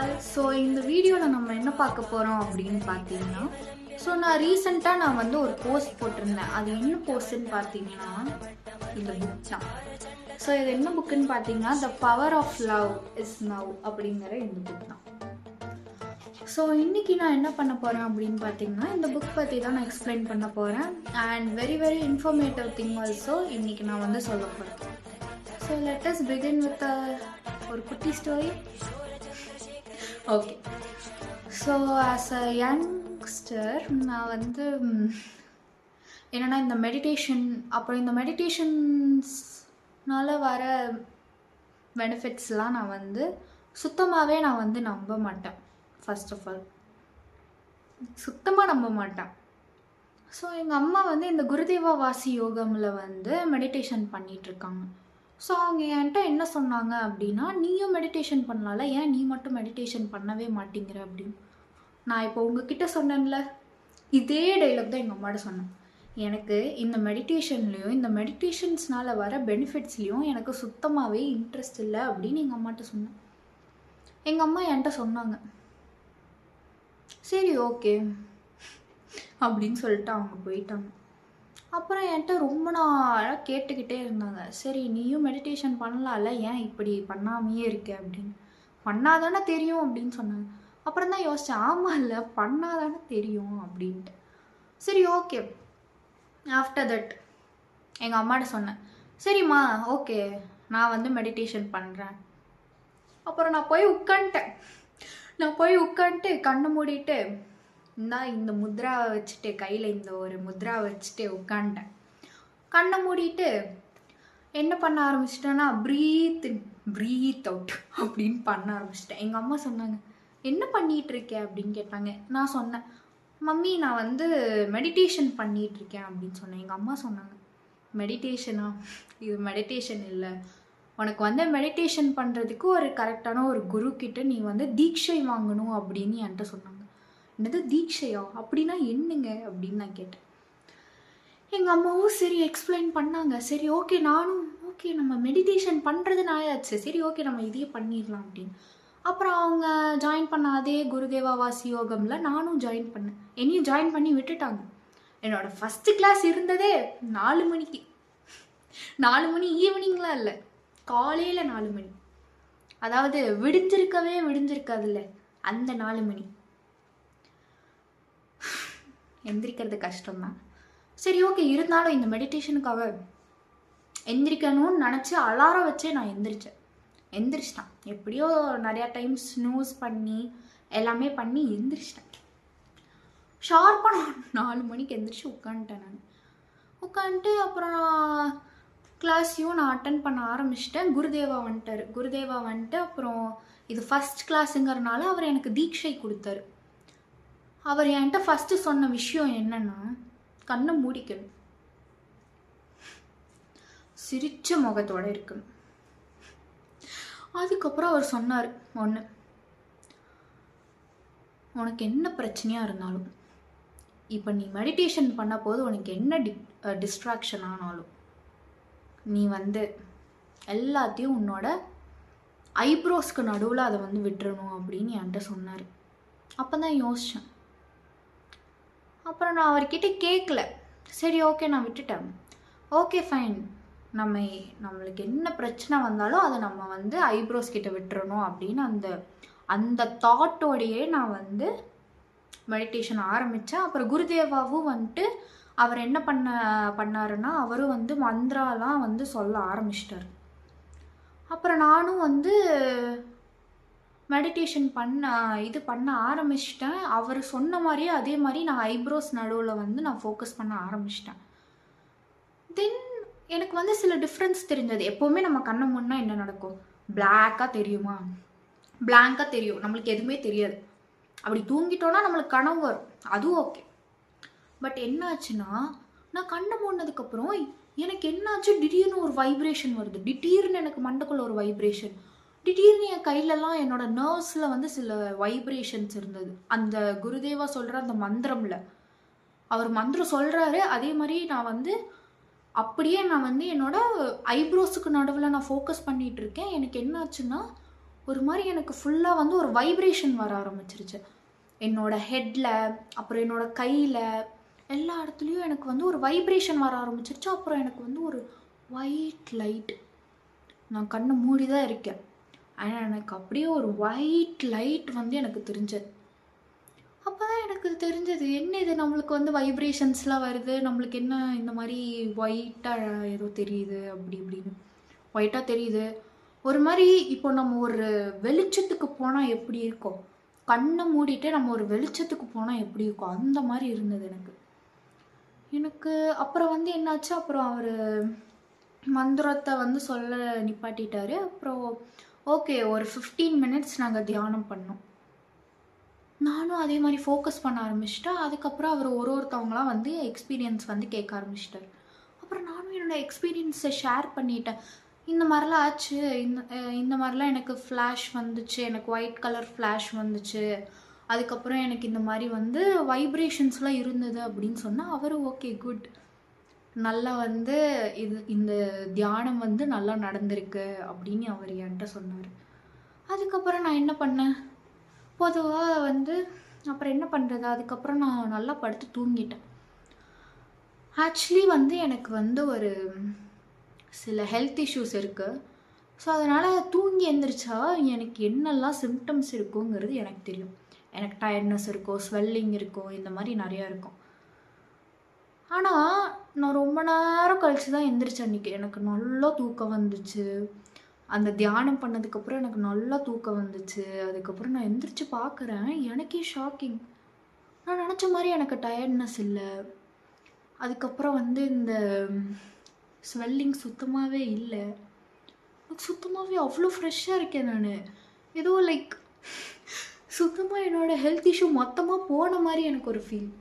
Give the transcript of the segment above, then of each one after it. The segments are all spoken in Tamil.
ஆல். ஸோ இந்த வீடியோவில் நம்ம என்ன பார்க்க போகிறோம் அப்படின்னு பார்த்தீங்கன்னா, நான் ரீசெண்டாக வந்து ஒரு போஸ்ட் போட்டிருந்தேன். அது என்ன போஸ்ட்ன்னு பார்த்தீங்கன்னா, இந்த புக் தான். இது என்ன புக்குன்னு பார்த்தீங்கன்னா, the power of love is now அப்படிங்கிற இந்த புக் தான். இன்னைக்கு நான் என்ன பண்ண போகிறேன் அப்படின்னு பார்த்தீங்கன்னா, இந்த புக் பற்றி தான் நான் எக்ஸ்பிளைன் பண்ண போகிறேன். And very very informative thing also இன்னைக்கு நான் வந்து சொல்ல போகிறேன். லெட் அஸ் பிகின் வித் ஒரு குட்டி story. Okay, as a youngster நான் வந்து என்னென்னா இந்த மெடிடேஷன், அப்புறம் இந்த மெடிடேஷன்ஸ்னால வர பெனிஃபிட்ஸ்லாம் நான் வந்து சுத்தமாகவே நான் வந்து நம்ப மாட்டேன். ஃபர்ஸ்ட் ஆஃப் ஆல் சுத்தமாக நம்ப மாட்டேன். எங்கள் அம்மா வந்து இந்த குருதேவா வாசி யோகமில் வந்து மெடிடேஷன் பண்ணிகிட்ருக்காங்க. அவங்க என்கிட்ட என்ன சொன்னாங்க அப்படின்னா, நீயும் மெடிடேஷன் பண்ணலாம்ல, ஏன் நீ மட்டும் மெடிடேஷன் பண்ணவே மாட்டேங்கிற அப்படின்னு. நான் இப்போ உங்ககிட்ட சொன்னேன்ல, இதே டைலாக் தான் எங்கள் அம்மாட்ட சொன்னேன். எனக்கு இந்த மெடிடேஷன்லேயும் இந்த மெடிடேஷன்ஸ்னால் வர பெனிஃபிட்ஸ்லேயும் எனக்கு சுத்தமாகவே இன்ட்ரெஸ்ட் இல்லை அப்படின்னு எங்கள் அம்மாட்ட சொன்னேன். எங்கள் அம்மா என்கிட்ட சொன்னாங்க, சரி ஓகே அப்படின்னு சொல்லிட்டு அவங்க போயிட்டாங்க. அப்புறம் என்கிட்ட ரொம்ப நாளாக கேட்டுக்கிட்டே இருந்தாங்க, சரி நீயும் மெடிடேஷன் பண்ணலாம்ல, ஏன் இப்படி பண்ணாமையே இருக்க அப்படின்னு. பண்ணாதானே தெரியும் அப்படின்னு சொன்னாங்க. அப்புறம் தான் யோசித்தேன், ஆமாம் இல்லை பண்ணாதானே தெரியும் அப்படின்ட்டு. சரி ஓகே. ஆஃப்டர் தட் எங்கள் அம்மாட்ட சொன்னேன், சரிம்மா ஓகே நான் வந்து மெடிடேஷன் பண்ணுறேன். அப்புறம் நான் போய் உட்காந்துட்டு கண்ணை மூடிட்டு இந்த முத்ராவை வச்சுட்டு, கையில் இந்த ஒரு முத்ராவை வச்சுட்டு உட்காந்துட்டேன். கண்ணை மூடிட்டு என்ன பண்ண ஆரம்பிச்சிட்டேன்னா, ப்ரீத் இன் ப்ரீத் அவுட் அப்படின்னு பண்ண ஆரம்பிச்சிட்டேன். எங்கள் அம்மா சொன்னாங்க, என்ன பண்ணிகிட்ருக்கேன் அப்படின்னு கேட்டாங்க. நான் சொன்னேன், மம்மி நான் வந்து மெடிடேஷன் பண்ணிகிட்ருக்கேன் அப்படின்னு சொன்னேன். எங்கள் அம்மா சொன்னாங்க, மெடிடேஷனா? இது மெடிடேஷன் இல்லை, உனக்கு வந்து மெடிடேஷன் பண்ணுறதுக்கு ஒரு கரெக்டான ஒரு குரு கிட்ட நீ வந்து தீட்சை வாங்கணும் அப்படின்னு என்கிட்ட சொன்னாங்க. என்னது தீட்சையா? அப்படின்னா என்னங்க அப்படின்னு நான் கேட்டேன். எங்கள் அம்மாவும் சரி எக்ஸ்பிளைன் பண்ணாங்க. சரி ஓகே, நானும் ஓகே நம்ம மெடிடேஷன் பண்ணுறதுனால ஆச்சு, சரி ஓகே நம்ம இதையே பண்ணிடலாம் அப்படின்னு. அப்புறம் அவங்க ஜாயின் பண்ண அதே குருதேவா வாசி யோகமில் நானும் ஜாயின் பண்ணேன். என்னையும் ஜாயின் பண்ணி விட்டுட்டாங்க. என்னோடய ஃபஸ்ட்டு கிளாஸ் இருந்ததே 4 மணிக்கு. 4 மணி ஈவினிங்லாம் இல்லை, காலையில் 4 மணி. அதாவது விடிஞ்சிருக்காதுல்ல அந்த 4 மணி. எந்திரிக்கிறது கஷ்டம்தான். சரி ஓகே, இருந்தாலும் இந்த மெடிடேஷனுக்காக எந்திரிக்கணும்னு நினச்சி அலாரம் வச்சே நான் எந்திரிச்சிட்டேன். எப்படியோ நிறையா டைம் ஸ்னூஸ் பண்ணி எல்லாமே பண்ணி எந்திரிச்சிட்டேன். ஷார்ப்பாக 4 மணிக்கு எந்திரிச்சு உட்காந்துட்டேன். உட்காந்துட்டு அப்புறம் கிளாஸையும் நான் அட்டன் பண்ண ஆரம்பிச்சிட்டேன். குருதேவா வந்துட்டு அப்புறம் இது ஃபஸ்ட் கிளாஸுங்கிறனால அவர் எனக்கு தீட்சை கொடுத்தாரு. அவர் என்கிட்ட ஃபஸ்ட்டு சொன்ன விஷயம் என்னன்னா, கண்ணை மூடிக்கணும், சிரிச்ச முகத்தோடு இருக்கணும். அதுக்கப்புறம் அவர் சொன்னார், ஒன்று, உனக்கு என்ன பிரச்சனையாக இருந்தாலும், இப்போ நீ மெடிடேஷன் பண்ண போது உனக்கு என்ன டிஸ்ட்ராக்ஷன் ஆனாலும் நீ வந்து எல்லாத்தையும் உன்னோட ஐப்ரோஸ்க்கு நடுவில் அதை வந்து விட்டுறணும் அப்படின்னு என்கிட்ட சொன்னார். அப்போ தான் யோசித்தேன். அப்புறம் நான் அவர்கிட்ட கேட்கல, சரி ஓகே நான் விட்டுட்டேன். ஓகே ஃபைன், நம்மளுக்கு என்ன பிரச்சனை வந்தாலும் அதை நம்ம வந்து ஐப்ரோஸ் கிட்ட விட்டுறணும் அப்படின்னு அந்த தாட்டோடையே நான் வந்து மெடிடேஷன் ஆரம்பித்தேன். அப்புறம் குருதேவாவும் வந்துட்டு அவர் என்ன பண்ணாருன்னா, அவரும் வந்து மந்திராலாம் வந்து சொல்ல ஆரம்பிச்சிட்டார். அப்புறம் நானும் வந்து மெடிடேஷன் பண்ண ஆரம்பிச்சிட்டேன். அவர் சொன்ன மாதிரியே அதே மாதிரி நான் ஐப்ரோஸ் நடுவில் வந்து நான் ஃபோக்கஸ் பண்ண ஆரம்பிச்சிட்டேன். தென் எனக்கு வந்து சில டிஃப்ரென்ஸ் தெரிஞ்சது. எப்போவுமே நம்ம கண்ணை முன்னா என்ன நடக்கும், பிளாக்காக தெரியுமா, பிளாங்காக தெரியும், நம்மளுக்கு எதுவுமே தெரியாது. அப்படி தூங்கிட்டோன்னா நம்மளுக்கு கனவு வரும், அதுவும் ஓகே. பட் என்னாச்சுன்னா, நான் கண்ணை மூடினதுக்கப்புறம் எனக்கு என்னாச்சு, திடீர்னு ஒரு வைப்ரேஷன் வருது. திடீர்னு எனக்கு மண்டைக்குள்ள ஒரு வைப்ரேஷன், திடீர்னு என் கையிலலாம் என்னோட நர்வ்ஸில் வந்து சில வைப்ரேஷன்ஸ் இருந்தது. அந்த குருதேவா சொல்கிற அந்த மந்திரமில் அவர் மந்திரம் சொல்கிறாரு, அதே மாதிரி நான் வந்து அப்படியே நான் வந்து என்னோட ஐப்ரோஸுக்கு நடுவில் நான் ஃபோக்கஸ் பண்ணிகிட்டு இருக்கேன். எனக்கு என்னாச்சுன்னா, ஒரு மாதிரி எனக்கு ஃபுல்லாக வந்து ஒரு வைப்ரேஷன் வர ஆரம்பிச்சிருச்சு. என்னோட ஹெட்டில், அப்புறம் என்னோட கையில், எல்லா இடத்துலையும் எனக்கு வந்து ஒரு வைப்ரேஷன் வர ஆரம்பிச்சிருச்சு. அப்புறம் எனக்கு வந்து ஒரு ஒயிட் லைட், நான் கண்ணை மூடி தான் இருக்கேன், ஆனால் எனக்கு அப்படியே ஒரு ஒயிட் லைட் வந்து எனக்கு தெரிஞ்சது. அப்போ தான் எனக்கு தெரிஞ்சது, என்ன இது நம்மளுக்கு வந்து வைப்ரேஷன்ஸ்லாம் வருது, நம்மளுக்கு என்ன இந்த மாதிரி ஒயிட்டாக ஏதோ தெரியுது அப்படி இப்படின்னு. ஒயிட்டாக தெரியுது ஒரு மாதிரி. இப்போ நம்ம ஒரு வெளிச்சத்துக்கு போனால் எப்படி இருக்கும், கண்ணை மூடிட்டு நம்ம ஒரு வெளிச்சத்துக்கு போனால் எப்படி இருக்கும், அந்த மாதிரி இருந்தது எனக்கு. அப்புறம் வந்து என்னாச்சு, அப்புறம் அவர் மந்திரத்தை வந்து சொல்ல நிப்பாட்டிட்டாரு. அப்புறம் ஓகே, ஒரு 15 மினிட்ஸ் நாங்கள் தியானம் பண்ணோம். நானும் அதே மாதிரி ஃபோக்கஸ் பண்ண ஆரம்பிச்சிட்டேன். அதுக்கப்புறம் அவர் ஒருத்தவங்களாம் வந்து எக்ஸ்பீரியன்ஸ் வந்து கேட்க ஆரம்பிச்சிட்டார். அப்புறம் நானும் என்னோடய எக்ஸ்பீரியன்ஸை ஷேர் பண்ணிட்டேன். இந்த மாதிரிலாம் ஆச்சு, இந்த மாதிரிலாம் எனக்கு ஃப்ளாஷ் வந்துச்சு, எனக்கு ஒயிட் கலர் ஃப்ளாஷ் வந்துச்சு, அதுக்கப்புறம் எனக்கு இந்த மாதிரி வந்து வைப்ரேஷன்ஸ்லாம் இருந்தது அப்படின்னு சொன்னால் அவரும் ஓகே குட், நல்லா வந்து இந்த தியானம் வந்து நல்லா நடந்திருக்கு அப்படின்னு அவர் என்கிட்ட சொன்னார். அதுக்கப்புறம் நான் என்ன பண்ணேன், பொதுவாக வந்து அப்புறம் என்ன பண்ணுறது, அதுக்கப்புறம் நான் நல்லா படுத்து தூங்கிட்டேன். ஆக்சுவலி வந்து எனக்கு வந்து ஒரு சில ஹெல்த் இஷ்யூஸ் இருக்குது. ஸோ அதனால் தூங்கி எழுந்திரிச்சா எனக்கு என்னெல்லாம் சிம்டம்ஸ் இருக்குங்கிறது எனக்கு தெரியும். எனக்கு டயர்ட்னஸ் இருக்கும், ஸ்வெல்லிங் இருக்கும், இந்த மாதிரி நிறையா இருக்கும். ஆனால் நான் ரொம்ப நேரம் கழித்து தான் எந்திரிச்சேன் அன்றைக்கி. எனக்கு நல்லா தூக்கம் வந்துச்சு. அந்த தியானம் பண்ணதுக்கப்புறம் எனக்கு நல்லா தூக்கம் வந்துச்சு. அதுக்கப்புறம் நான் எந்திரிச்சு பார்க்குறேன், எனக்கே ஷாக்கிங். நான் நினச்ச மாதிரி எனக்கு டயர்ட்னஸ் இல்லை. அதுக்கப்புறம் வந்து இந்த ஸ்வெல்லிங் சுத்தமாகவே இல்லை. எனக்கு சுத்தமாகவே அவ்வளோ ஃப்ரெஷ்ஷாக இருக்கேன் நான். ஏதோ லைக் சுத்தமாக என்னோடய ஹெல்த் இஷ்யூ மொத்தமாக போன மாதிரி எனக்கு ஒரு ஃபீல்.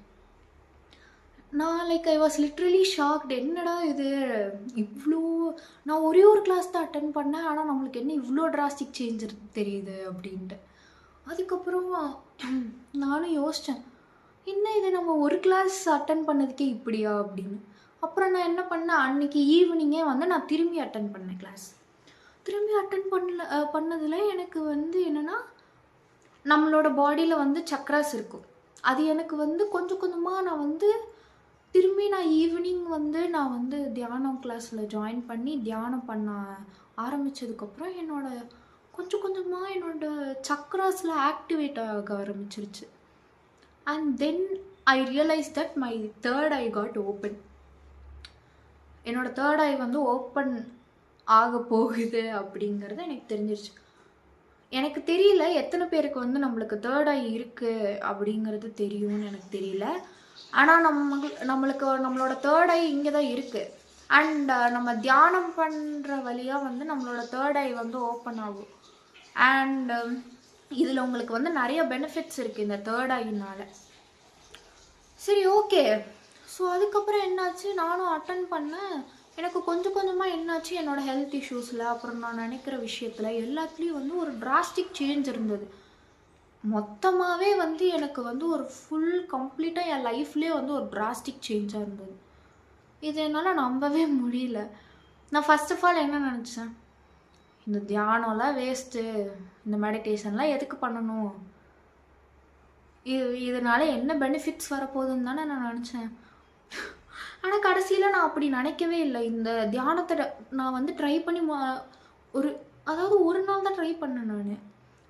நான் like I was literally shocked. என்னடா இது இவ்வளோ, நான் ஒரே ஒரு கிளாஸ் தான் அட்டன் பண்ணேன், ஆனால் நம்மளுக்கு என்ன இவ்வளோ டிராஸ்டிக் சேஞ்ச் தெரியுது அப்படின்ட்டு. அதுக்கப்புறம் நானும் யோசித்தேன், என்ன இது நம்ம ஒரு கிளாஸ் அட்டன் பண்ணதுக்கே இப்படியா அப்படின்னு. அப்புறம் நான் என்ன பண்ணேன், அன்றைக்கி ஈவினிங்கே வந்து நான் திரும்பி அட்டன் பண்ணேன் கிளாஸ். திரும்பி அட்டன் பண்ணதில் எனக்கு வந்து என்னென்னா, நம்மளோட பாடியில் வந்து சக்ராஸ் இருக்கும். அது எனக்கு வந்து கொஞ்சம் கொஞ்சமாக நான் வந்து திரும்பி நான் ஈவினிங் வந்து நான் வந்து தியானம் கிளாஸில் ஜாயின் பண்ணி தியானம் பண்ண ஆரம்பித்ததுக்கப்புறம் கொஞ்சம் கொஞ்சமாக என்னோடய சக்ராஸில் ஆக்டிவேட் ஆக ஆரம்பிச்சிருச்சு. And then I realise that my third I got open. என்னோடய தேர்ட் ஐ வந்து ஓப்பன் ஆக போகுது அப்படிங்கிறது எனக்கு தெரிஞ்சிருச்சு. எனக்கு தெரியல எத்தனை பேருக்கு வந்து நம்மளுக்கு தேர்ட் ஐ இருக்குது அப்படிங்கிறது தெரியும்னு எனக்கு தெரியல. ஆனால் நம்மளுக்கு நம்மளோட தேர்ட் ஐ இங்கே தான் இருக்குது. அண்ட் நம்ம தியானம் பண்ணுற வழியாக வந்து நம்மளோட தேர்ட் ஐ வந்து ஓப்பன் ஆகும். அண்ட் இதில் உங்களுக்கு வந்து நிறைய பெனிஃபிட்ஸ் இருக்குது இந்த தேர்ட் ஐனால். சரி, ஓகே. ஸோ அதுக்கப்புறம் என்னாச்சு, நானும் அட்டன் பண்ணேன். எனக்கு கொஞ்சம் கொஞ்சமாக என்னாச்சு, என்னோடய ஹெல்த் இஷ்யூஸில், அப்புறம் நான் நினைக்கிற விஷயத்தில் எல்லாத்துலேயும் வந்து ஒரு டிராஸ்டிக் சேஞ்ச் இருந்தது. மொத்தமாகவே வந்து எனக்கு வந்து ஒரு ஃபுல் கம்ப்ளீட்டாக என் லைஃப்லேயே வந்து ஒரு டிராஸ்டிக் சேஞ்சாக இருந்தது. இது என்னால் நம்பவே முடியல. நான் ஃபர்ஸ்ட் ஆஃப் ஆல் என்ன நினச்சேன், இந்த தியானம்லாம் வேஸ்ட்டு, இந்த மெடிடேஷன்லாம் எதுக்கு பண்ணணும், இதனால என்ன பெனிஃபிட்ஸ் வரப்போகுதுன்னு தானே நான் நினச்சேன். ஆனால் கடைசியில் நான் அப்படி நினைக்கவே இல்லை. இந்த தியானத்தை நான் வந்து ட்ரை பண்ணி ஒரு நாள் தான் ட்ரை பண்ணேன் நான்.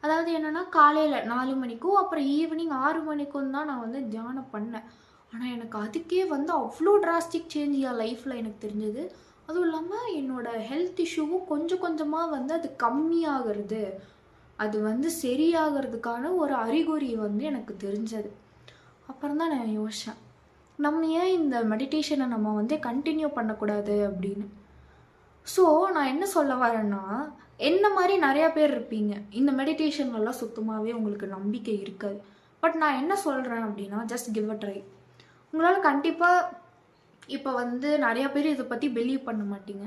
அதாவது என்னென்னா, காலையில் 4 மணிக்கும் அப்புறம் ஈவினிங் 6 மணிக்கும் தான் நான் வந்து தியானம் பண்ணேன். ஆனால் எனக்கு அதுக்கே வந்து அவ்வளோ டிராஸ்டிக் சேஞ்ச் என் லைஃப்பில் எனக்கு தெரிஞ்சது. அதுவும் இல்லாமல் என்னோடய ஹெல்த் இஷ்யூவும் கொஞ்சம் கொஞ்சமாக வந்து அது கம்மியாகிறது, அது வந்து சரியாகிறதுக்கான ஒரு அறிகுறி வந்து எனக்கு தெரிஞ்சது. அப்புறம் தான் நான் யோசித்தேன், நம்ம ஏன் இந்த மெடிடேஷனை நம்ம வந்து கண்டினியூ பண்ணக்கூடாது அப்படின்னு. ஸோ நான் என்ன சொல்ல வரேன்னா, என்ன மாதிரி நிறையா பேர் இருப்பீங்க, இந்த மெடிடேஷன்லாம் சுத்தமாகவே உங்களுக்கு நம்பிக்கை இருக்காது. பட் நான் என்ன சொல்கிறேன் அப்படின்னா, ஜஸ்ட் கிவ் அ ட்ரை. உங்களால் கண்டிப்பாக இப்போ வந்து நிறையா பேர் இதை பற்றி பிலீவ் பண்ண மாட்டீங்க.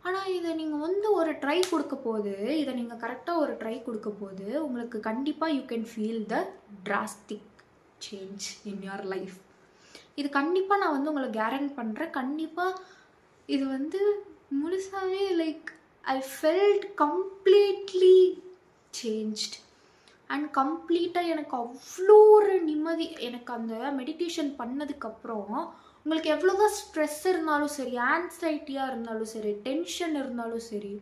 ஆனால் இதை நீங்கள் வந்து ஒரு ட்ரை கொடுக்க போது, இதை நீங்கள் கரெக்டாக ஒரு ட்ரை கொடுக்க போது உங்களுக்கு கண்டிப்பாக you can feel the drastic change in your life. இது கண்டிப்பாக நான் வந்து உங்களை கேரண்ட் பண்ணுறேன். கண்டிப்பாக இது வந்து முழுசாகவே like I felt completely changed. And கம்ப்ளீட்டாக எனக்கு அவ்வளோ ஒரு நிம்மதி. எனக்கு அந்த மெடிடேஷன் பண்ணதுக்கப்புறம் உங்களுக்கு எவ்வளோதான் ஸ்ட்ரெஸ் இருந்தாலும் சரி, ஆன்சைட்டியாக இருந்தாலும் சரி, டென்ஷன் இருந்தாலும் சரி,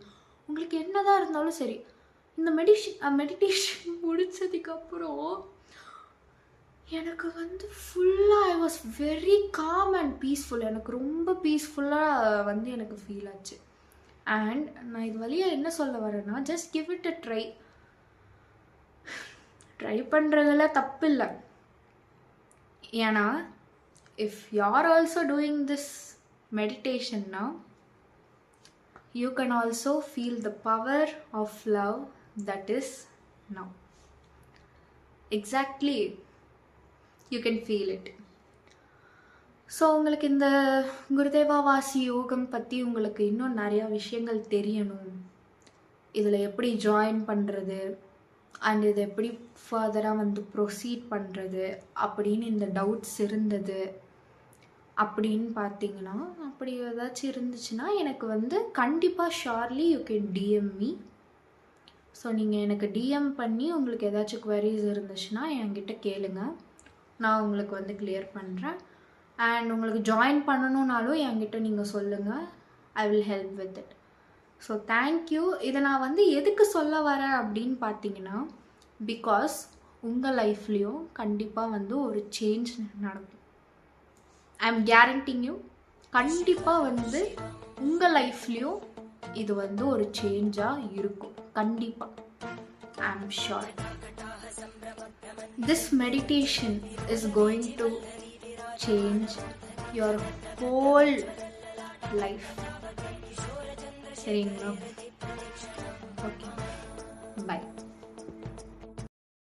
உங்களுக்கு என்னதான் இருந்தாலும் சரி, இந்த மெடிடேஷன் முடித்ததுக்கப்புறம் எனக்கு வந்து ஃபுல்லாக I was very com and peaceful. எனக்கு ரொம்ப பீஸ்ஃபுல்லாக வந்து எனக்கு ஃபீல் ஆச்சு. அண்ட் நான் இது வழியாக என்ன சொல்ல வரேன்னா, just give it a try. Try பண்ணுறதுல தப்பு இல்லை. ஏன்னா if you are also doing this மெடிடேஷன்னா you can also feel the power of love that is now. Exactly, you can feel it. So உங்களுக்கு இந்த குருதேவா வாசி யோகம் பற்றி உங்களுக்கு இன்னும் நிறையா விஷயங்கள் தெரியணும், இதில் எப்படி ஜாயின் பண்ணுறது அண்ட் இதை எப்படி ஃபர்தராக வந்து ப்ரொசீட் பண்ணுறது அப்படின்னு இந்த டவுட்ஸ் இருந்தது அப்படின்னு பார்த்தீங்கன்னா, அப்படி ஏதாச்சும் இருந்துச்சுன்னா எனக்கு வந்து கண்டிப்பாக surely you can DM me. So நீங்கள் எனக்கு டிஎம் பண்ணி உங்களுக்கு ஏதாச்சும் குவரிஸ் இருந்துச்சுன்னா என்கிட்ட கேளுங்க, நான் உங்களுக்கு வந்து கிளியர் பண்ணுறேன். அண்ட் உங்களுக்கு ஜாயின் பண்ணணுன்னாலும் என்கிட்ட நீங்கள் சொல்லுங்கள், I will help with it. So thank you. இதை நான் வந்து எதுக்கு சொல்ல வரேன் அப்படின்னு பார்த்தீங்கன்னா, பிகாஸ் உங்கள் லைஃப்லேயும் கண்டிப்பாக வந்து ஒரு சேஞ்ச் நடக்கும். ஐ எம் கேரண்டிங் யூ, கண்டிப்பாக வந்து உங்கள் லைஃப்லேயும் இது வந்து ஒரு சேஞ்சாக இருக்கும். கண்டிப்பாக I am sure. This meditation is going to change your whole life. சரிங்களா?